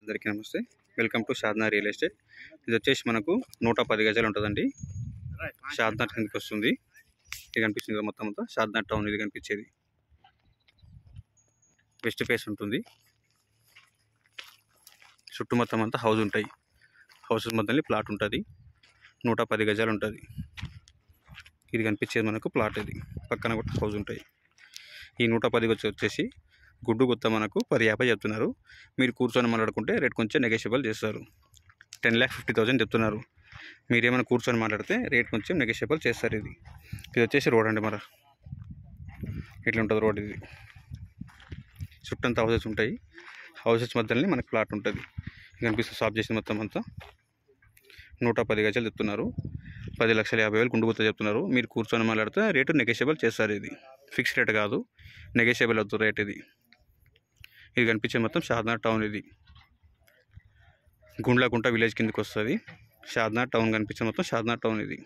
అందరికీ నమస్తే. Welcome to Shadna real estate. ఇది వచ్చేసి మనకు 110 గజాలు ఉంటుందండి. షాద్నా కిందకి వస్తుంది. ఇది కనిపిస్తుంది కదా మొత్తం అంతా షాద్నా టౌన్. ఇది కనిపించేది వెస్ట్ ఫేస్ ఉంటుంది. చుట్టూ మొత్తం అంతా హౌస్ ఉంటాయి. హౌసెస్ మధ్యలో ప్లాట్ ఉంటుంది. 110 గజాలు ఉంటుంది. ఇది కనిపించేది మనకు ప్లాట్. ఇది పక్కన కూడా హౌస్ ఉంటాయి. ఈ 110 గజాలు వచ్చేసి గుడ్డు గుత్త మనకు 10,50 చెప్తున్నారు. మీరు కూర్చొని మాట్లాడుకుంటే రేట్ కొంచెం నెగోషియబుల్ చేస్తారు. 10,50,000 చెప్తున్నారు. మీరేమైనా కూర్చొని మాట్లాడితే రేట్ కొంచెం నెగోషియబుల్ చేస్తారు. ఇది వచ్చేసి రోడ్ అండి. మరి ఇట్లా ఉంటుంది రోడ్. ఇది చుట్టంతా హౌసెస్ ఉంటాయి. హౌసెస్ మధ్యలోనే మనకు ప్లాట్ ఉంటుంది. కనిపిస్తుంది షాప్ చేసిన మొత్తం అంతా 110 గజాలు చెప్తున్నారు. 10,50,000 గుండు గుత్త చెప్తున్నారు. మీరు కూర్చొని మాట్లాడితే రేటు నెగోషియబుల్ చేస్తారు. ఇది ఫిక్స్ రేట్ కాదు, నెగోషియబుల్ అవుతుంది రేట్. ఇది కనిపించే మొత్తం షాద్నా టౌన్. ఇది గుండ్లకుంట విలేజ్ కిందకి వస్తుంది. షాద్నా టౌన్ కనిపించే మొత్తం షాద్నా టౌన్. ఇది